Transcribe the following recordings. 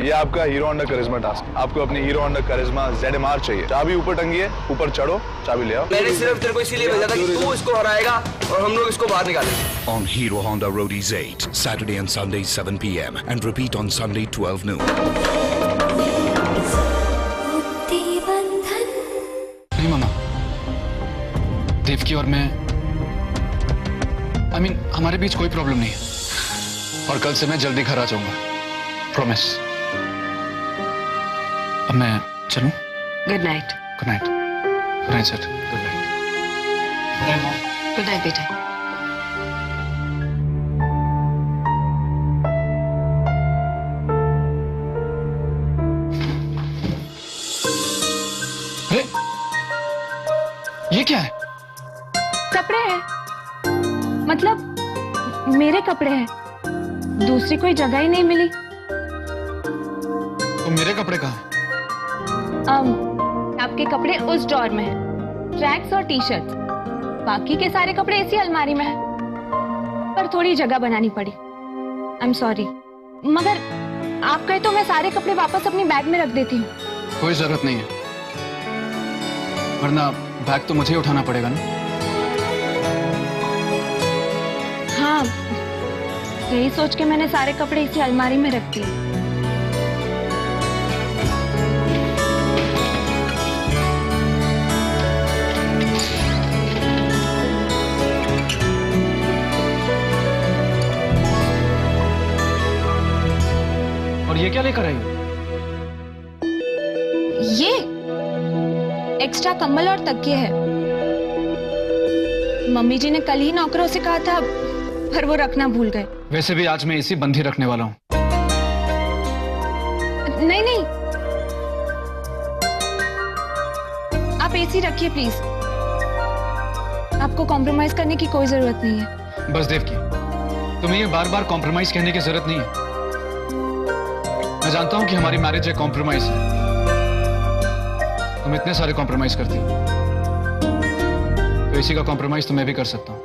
ये आपका hero Honda करिश्मा task. आपको अपनी हीरो होंडा करिश्मा ZMR चाहिए। चाबी ऊपर टंगी है, ऊपर चढ़ो, चाबी ले आओ। मैंने सिर्फ तेरे को इसीलिए भेजा था कि तू इसको हराएगा और हम लोग इसको बाहर निकालेंगे। On Hero Honda Roadies 8, Saturday and Sunday 7 p.m. and repeat on Sunday 12 noon. नहीं मामा, देवकी और मैं हमारे बीच कोई प्रॉब्लम नहीं है और कल से मैं जल्दी घर आ जाऊंगा, प्रॉमिस। अब मैं चलूं? Good night. Good night. Good night sir. Good night. Good night बेटा। अरे ये क्या है? कपड़े हैं, मतलब मेरे कपड़े हैं। दूसरी कोई जगह ही नहीं मिली। तो मेरे कपड़े कहाँ हैं? आपके कपड़े उस ड्रॉर में हैं, ट्रैक्स और टी शर्ट। बाकी के सारे कपड़े इसी अलमारी में हैं, पर थोड़ी जगह बनानी पड़ी। आई एम सॉरी, मगर आप कहे तो मैं सारे कपड़े वापस अपनी बैग में रख देती हूँ। कोई जरूरत नहीं है, वरना बैग तो मुझे ही उठाना पड़ेगा ना। हाँ, यही सोच के मैंने सारे कपड़े इसी अलमारी में रख दिए। और ये क्या लेकर आई? ये एक्स्ट्रा कंबल और तकिए है। मम्मी जी ने कल ही नौकरों से कहा था, पर वो रखना भूल गए। वैसे भी आज मैं इसी बंधी रखने वाला हूँ। नहीं नहीं, आप एसी रखिए प्लीज। आपको कॉम्प्रोमाइज करने की कोई जरूरत नहीं है। बस देवकी, तुम्हें ये बार बार कॉम्प्रोमाइज कहने की जरूरत नहीं है। मैं जानता हूं कि हमारी मैरिज एक कॉम्प्रोमाइज है। तुम इतने सारे कॉम्प्रोमाइज करती हो, तो इसी का कॉम्प्रोमाइज तो मैं भी कर सकता हूं।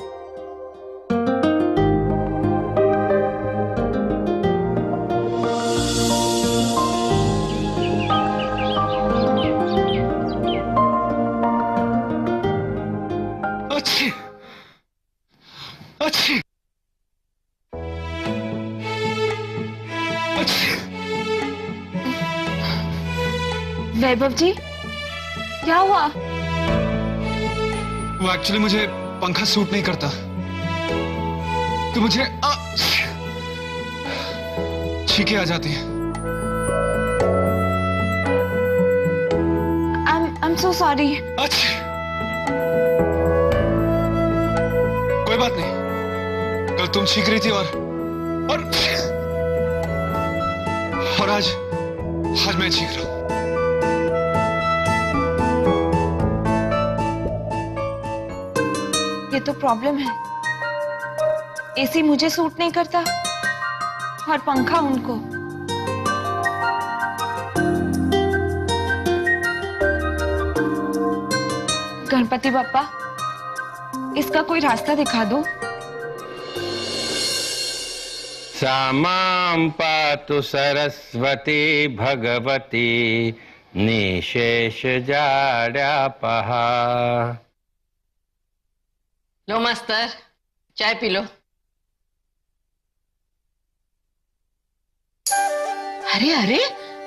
अच्छी अच्छी अच्छी। वैभव जी, क्या हुआ? वो एक्चुअली मुझे पंखा सूट नहीं करता, तो मुझे छींके आ जाती है। I'm so sorry। अच्छा, कोई बात नहीं। कल तुम छींक रही थी और आज मैं छींक रहा हूं। ये तो प्रॉब्लम है। एसी मुझे सूट नहीं करता और पंखा उनको। गणपति बप्पा, इसका कोई रास्ता दिखा दो। सामां पातु सरस्वती भगवती निशेष जाड्यापहा। लो मास्टर, चाय पी लो। अरे अरे,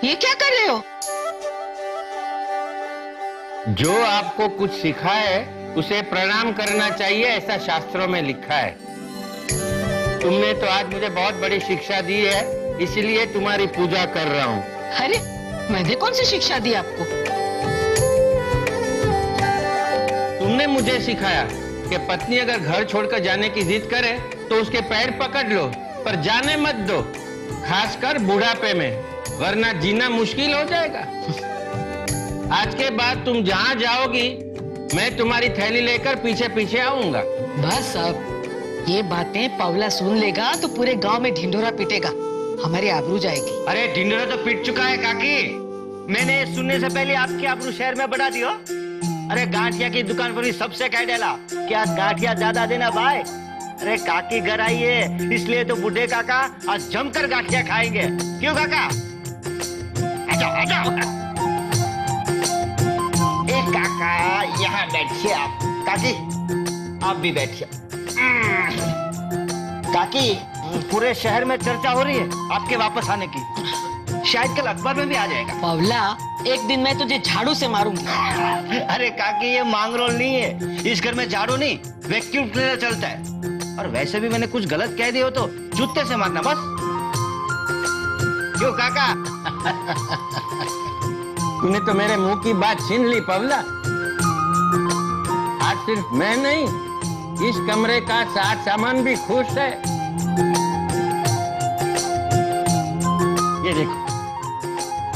ये क्या कर रहे हो? जो आपको कुछ सिखाए उसे प्रणाम करना चाहिए, ऐसा शास्त्रों में लिखा है। तुमने तो आज मुझे बहुत बड़ी शिक्षा दी है, इसलिए तुम्हारी पूजा कर रहा हूँ। अरे, मैंने कौन सी शिक्षा दी आपको? तुमने मुझे सिखाया कि पत्नी अगर घर छोड़कर जाने की जिद करे तो उसके पैर पकड़ लो, पर जाने मत दो, खासकर बुढ़ापे में, वरना जीना मुश्किल हो जाएगा। आज के बाद तुम जहाँ जाओगी मैं तुम्हारी थैली लेकर पीछे पीछे आऊंगा। बस अब ये बातें पवला सुन लेगा तो पूरे गांव में ढिंढोरा पीटेगा, हमारी आबरू जाएगी। अरे ढिंढोरा तो पीट चुका है काकी। मैंने सुनने से पहले आपकी आबरू शहर में बढ़ा दियो। अरे गांठिया की दुकान पर भी सबसे कह डाला, क्या गांठिया ज्यादा देना भाई? अरे काकी घर आई है, इसलिए तो बूढ़े काका आज जमकर गांठिया खाएंगे। क्यों काका? बैठिए आप। काकी आप भी बैठिए। काकी पूरे शहर में चर्चा हो रही है आपके वापस आने की, शायद कल अखबार में भी आ जाएगा। पवला, एक दिन मैं तुझे झाड़ू से मारूंगी। अरे काकी ये मांग रोल नहीं है, इस घर में झाड़ू नहीं वैक्यूम क्लीनर चलता है। और वैसे भी मैंने कुछ गलत कह दिया हो तो जूते से मारना बस। क्यों काका? तूने तो मेरे मुंह की बात छीन ली पवला। आज सिर्फ मैं नहीं, इस कमरे का साथ सामान भी खुश है।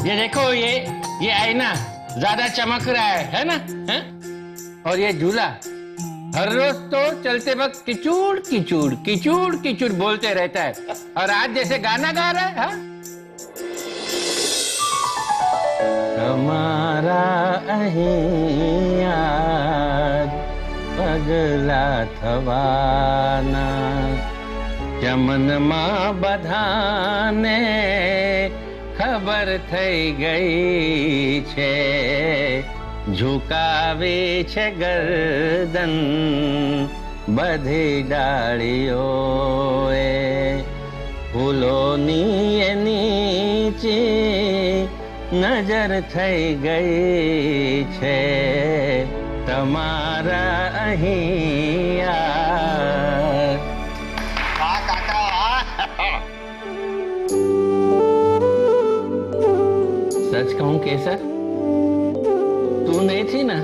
ये देखो ये आईना ज्यादा चमक रहा है ना? है? और ये झूला हर रोज तो चलते वक्त किचूड़ किचूड़ किचूड़ किचूड़ बोलते रहता है, और आज जैसे गाना गा रहा है। हाँ? हमारा અહીં આજ પગલા થવાના ચમનમાં બધાને ખબર થઈ ગઈ છે, ઝુકાવે છે ગરદન બધી ડાળીઓએ, ફૂલોની એ નીચે नजर થઈ ગઈ છે તમારા અહીંયા। वाह काका वाह। सच कहूं केसर, तू नहीं थी ना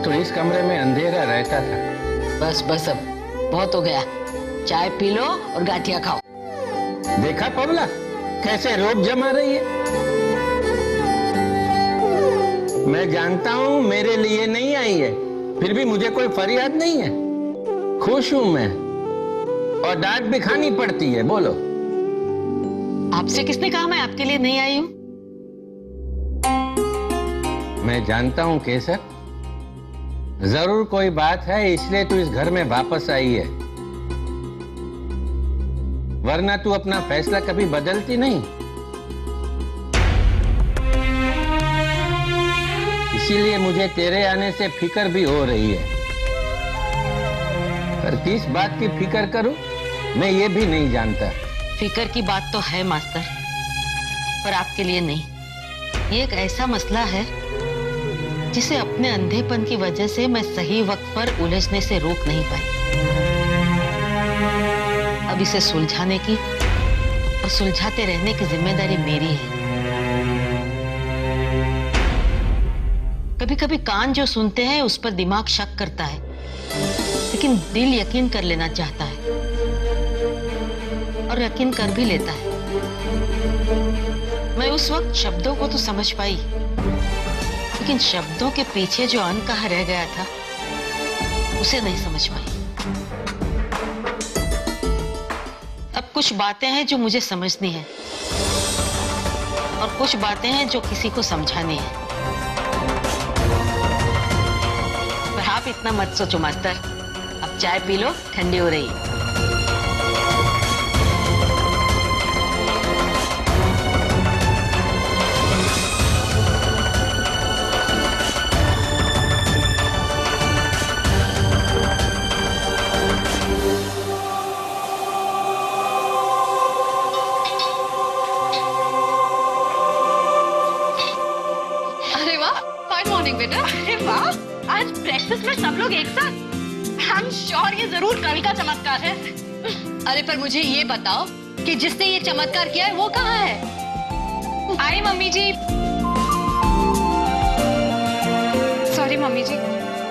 तो इस कमरे में अंधेरा रहता था। बस बस, अब बहुत हो गया। चाय पी लो और गाठिया खाओ। देखा पवला कैसे रोब जमा रही है। मैं जानता हूं मेरे लिए नहीं आई है, फिर भी मुझे कोई फरियाद नहीं है। खुश हूं मैं, और डांट भी खानी पड़ती है। बोलो, आपसे किसने कहा मैं आपके लिए नहीं आई हूँ? मैं जानता हूं केसर, जरूर कोई बात है इसलिए तू इस घर में वापस आई है, वरना तू अपना फैसला कभी बदलती नहीं। इसीलिए मुझे तेरे आने से फिक्र भी हो रही है। पर किस बात की फिक्र करूं मैं ये भी नहीं जानता। फिक्र की बात तो है मास्टर, पर आपके लिए नहीं। ये एक ऐसा मसला है जिसे अपने अंधेपन की वजह से मैं सही वक्त पर उलझने से रोक नहीं पाई। अब इसे सुलझाने की और सुलझाते रहने की जिम्मेदारी मेरी है। कभी कभी कान जो सुनते हैं उस पर दिमाग शक करता है, लेकिन दिल यकीन कर लेना चाहता है और यकीन कर भी लेता है। मैं उस वक्त शब्दों को तो समझ पाई, लेकिन शब्दों के पीछे जो अनकहा रह गया था उसे नहीं समझ पाई। अब कुछ बातें हैं जो मुझे समझनी है और कुछ बातें हैं जो किसी को समझानी है। पर आप इतना मत सोचो मास्टर, अब चाय पी लो, ठंडी हो रही है। बेटा, अरे वाह, आज ब्रेकफास्ट में सब लोग एक साथ। I'm sure ये जरूर कल का चमत्कार है। अरे पर मुझे ये बताओ कि जिसने ये चमत्कार किया है वो कहाँ है? आई मम्मी जी। सॉरी मम्मी जी,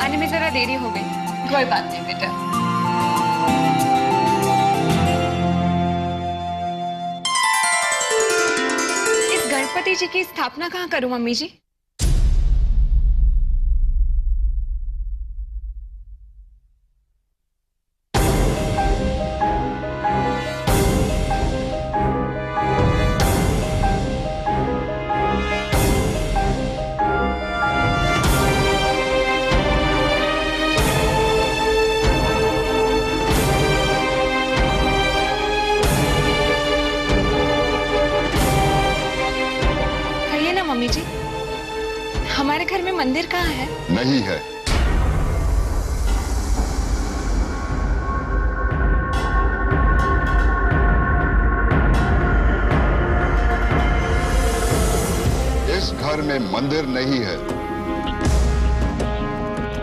आने में जरा देरी हो गई। कोई बात नहीं बेटा। इस गणपति जी की स्थापना कहाँ करूं मम्मी जी? मम्मी जी, हमारे घर में मंदिर कहाँ है? नहीं है। घर में मंदिर नहीं है।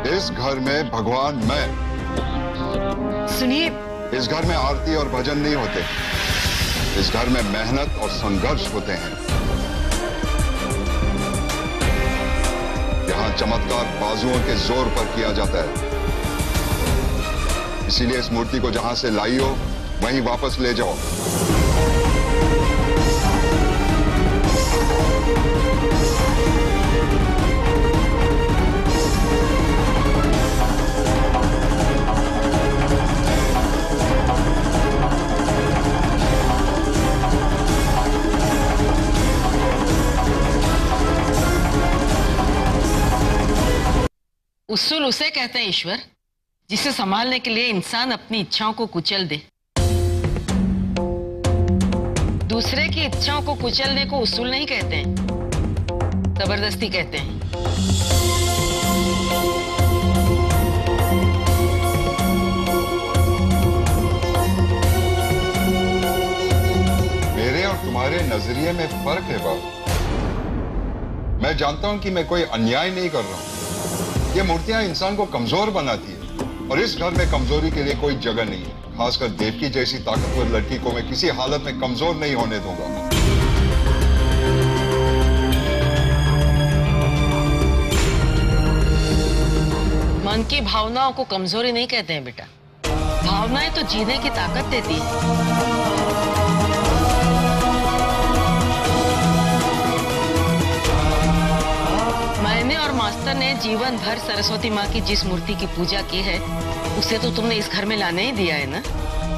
इस घर में भगवान मैं। सुनिए, इस घर में आरती और भजन नहीं होते। इस घर में मेहनत और संघर्ष होते हैं। यहाँ चमत्कार बाजुओं के जोर पर किया जाता है। इसीलिए इस मूर्ति को जहां से लाई हो वहीं वापस ले जाओ। उसूल उसे कहते हैं ईश्वर, जिसे संभालने के लिए इंसान अपनी इच्छाओं को कुचल दे। दूसरे की इच्छाओं को कुचलने को उसूल नहीं कहते हैं, जबरदस्ती कहते हैं। मेरे और तुम्हारे नजरिए में फर्क है बाबू। मैं जानता हूं कि मैं कोई अन्याय नहीं कर रहा हूं। ये मूर्तियां इंसान को कमजोर बनाती है और इस घर में कमजोरी के लिए कोई जगह नहीं है। खासकर देवकी जैसी ताकतवर लड़की को मैं किसी हालत में कमजोर नहीं होने दूंगा। मन की भावनाओं को कमजोरी नहीं कहते हैं बेटा। भावनाएं तो जीने की ताकत देती है। मैंने और मास्टर ने जीवन भर सरस्वती माँ की जिस मूर्ति की पूजा की है, उसे तो तुमने इस घर में लाने ही दिया है ना?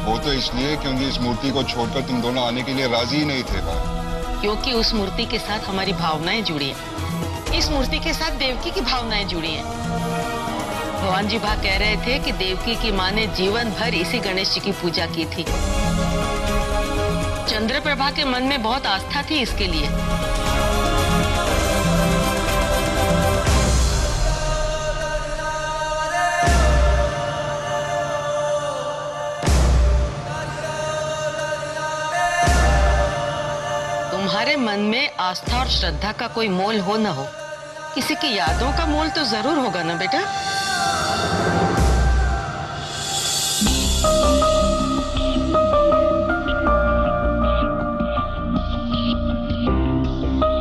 वो तो इसलिए क्योंकि इस मूर्ति को छोड़कर तुम दोनों आने के लिए राजी ही नहीं थे बाबू। क्योंकि उस मूर्ति के साथ हमारी भावनाएं जुड़ी हैं। इस मूर्ति के साथ देवकी की भावनाएं जुड़ी हैं। भगवान जी भा कह रहे थे कि देवकी की माँ ने जीवन भर इसी गणेश जी की पूजा की थी। चंद्रप्रभा के मन में बहुत आस्था थी इसके लिए। तुम्हारे मन में आस्था और श्रद्धा का कोई मोल हो न हो, किसी की यादों का मोल तो जरूर होगा ना बेटा।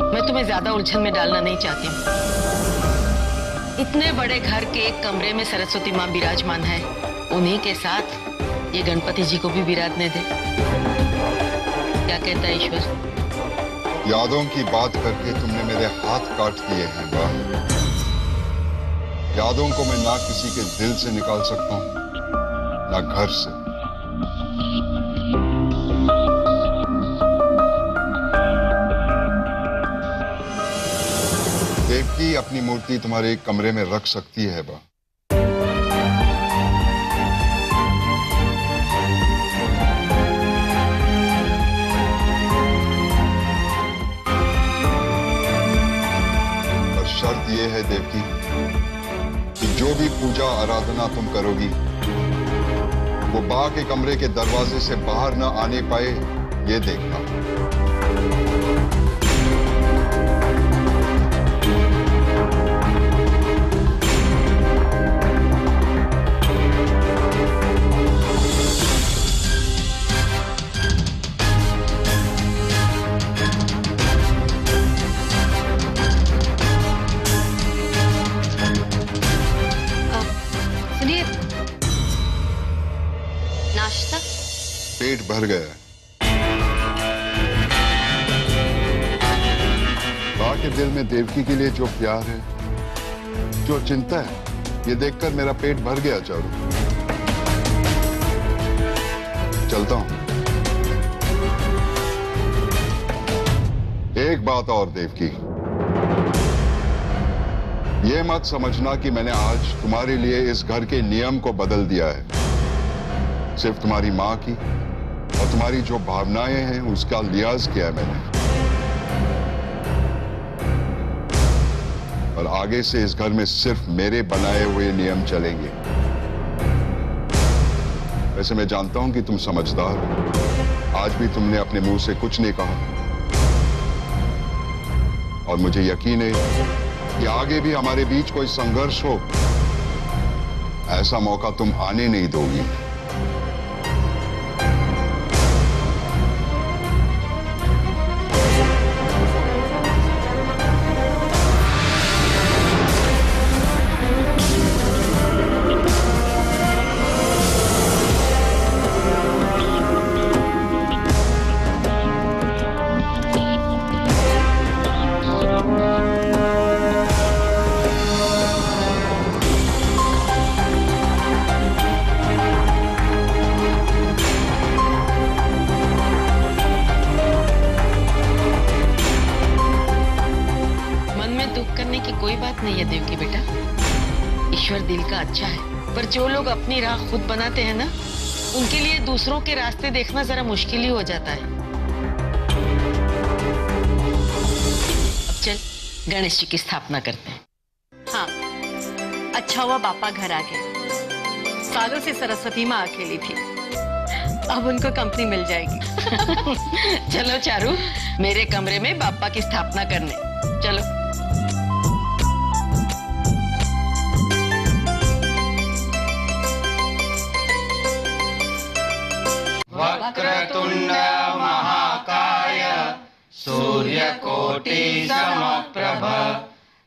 मैं तुम्हें ज्यादा उलझन में डालना नहीं चाहती हूँ। इतने बड़े घर के एक कमरे में सरस्वती माँ विराजमान है, उन्हीं के साथ ये गणपति जी को भी विराजने दे। क्या कहता है ईश्वर? यादों की बात करके तुमने मेरे हाथ काट दिए हैं वाह। यादों को मैं ना किसी के दिल से निकाल सकता हूं, ना घर से। देवकी अपनी मूर्ति तुम्हारे एक कमरे में रख सकती है बा। शर्त यह है देवकी कि जो भी पूजा आराधना तुम करोगी वो बा के कमरे के दरवाजे से बाहर न आने पाए, ये देखना। पेट भर गया है। बा के दिल में देवकी के लिए जो प्यार है, जो चिंता है, ये देखकर मेरा पेट भर गया चारू। चलता हूं। एक बात और देवकी, ये मत समझना कि मैंने आज तुम्हारे लिए इस घर के नियम को बदल दिया है। सिर्फ तुम्हारी माँ की और तुम्हारी जो भावनाएं हैं उसका लिहाज किया है मैंने। और आगे से इस घर में सिर्फ मेरे बनाए हुए नियम चलेंगे। वैसे मैं जानता हूं कि तुम समझदार हो। आज भी तुमने अपने मुंह से कुछ नहीं कहा, और मुझे यकीन है कि आगे भी हमारे बीच कोई संघर्ष हो, ऐसा मौका तुम आने नहीं दोगी। कोई बात नहीं है देवकी बेटा, ईश्वर दिल का अच्छा है, पर जो लोग अपनी राह खुद बनाते हैं ना, उनके लिए दूसरों के रास्ते देखना जरा मुश्किल ही हो जाता है। अब चल गणेश जी की स्थापना करते हैं। हाँ, अच्छा हुआ पापा घर आ गए। सालों से सरस्वती माँ अकेली थी, अब उनको कंपनी मिल जाएगी। चलो चारू, मेरे कमरे में बापा की स्थापना करने चलो। वक्रतुंड महाकाय सूर्यकोटि समप्रभ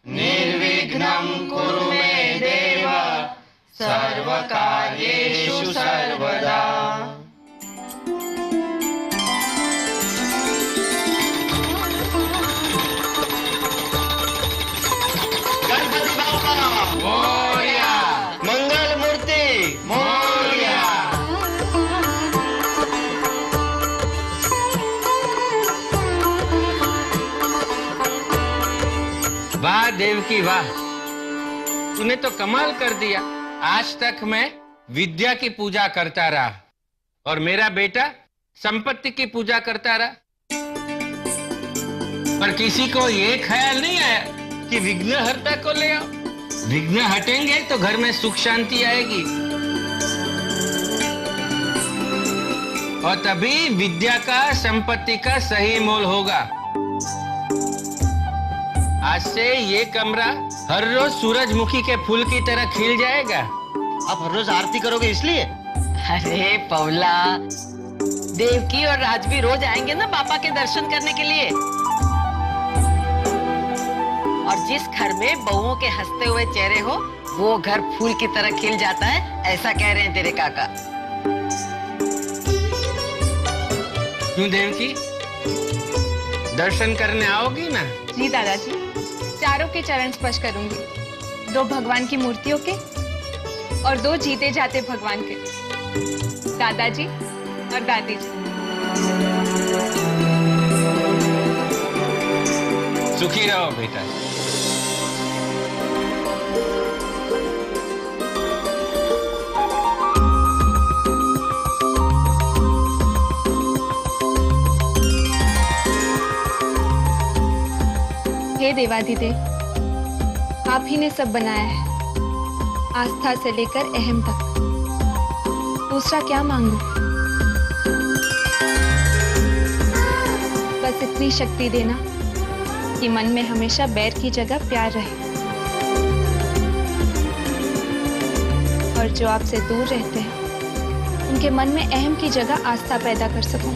निर्विघ्नं कुरु मे देव सर्वकार्येषु सर्वदा। गणपति बाप्पा मोरया, मंगल मूर्ति मोरया। वाह देवकी वाह, तूने तो कमाल कर दिया। आज तक मैं विद्या की पूजा करता रहा और मेरा बेटा संपत्ति की पूजा करता रहा, पर किसी को ये ख्याल नहीं आया कि विघ्नहर्ता को ले आओ। विघ्न हटेंगे तो घर में सुख शांति आएगी, और तभी विद्या का संपत्ति का सही मोल होगा। आज से ये कमरा हर रोज सूरजमुखी के फूल की तरह खिल जाएगा। आप हर रोज आरती करोगे इसलिए? अरे पौला, देवकी और राजवी रोज आएंगे ना पापा के दर्शन करने के लिए। और जिस घर में बहुओं के हंसते हुए चेहरे हो, वो घर फूल की तरह खिल जाता है, ऐसा कह रहे हैं तेरे काका। क्यों देवकी, दर्शन करने आओगी ना? जी दादाजी, चारों के चरण स्पर्श करूंगी, 2 भगवान की मूर्तियों के और 2 जीते जाते भगवान के, दादाजी और दादी जी। सुखी रहो बेटा। हे देवाधिदेव, आप ही ने सब बनाया है, आस्था से लेकर अहम तक। दूसरा क्या मांगू? बस इतनी शक्ति देना कि मन में हमेशा बैर की जगह प्यार रहे, और जो आपसे दूर रहते हैं उनके मन में अहम की जगह आस्था पैदा कर सकूं।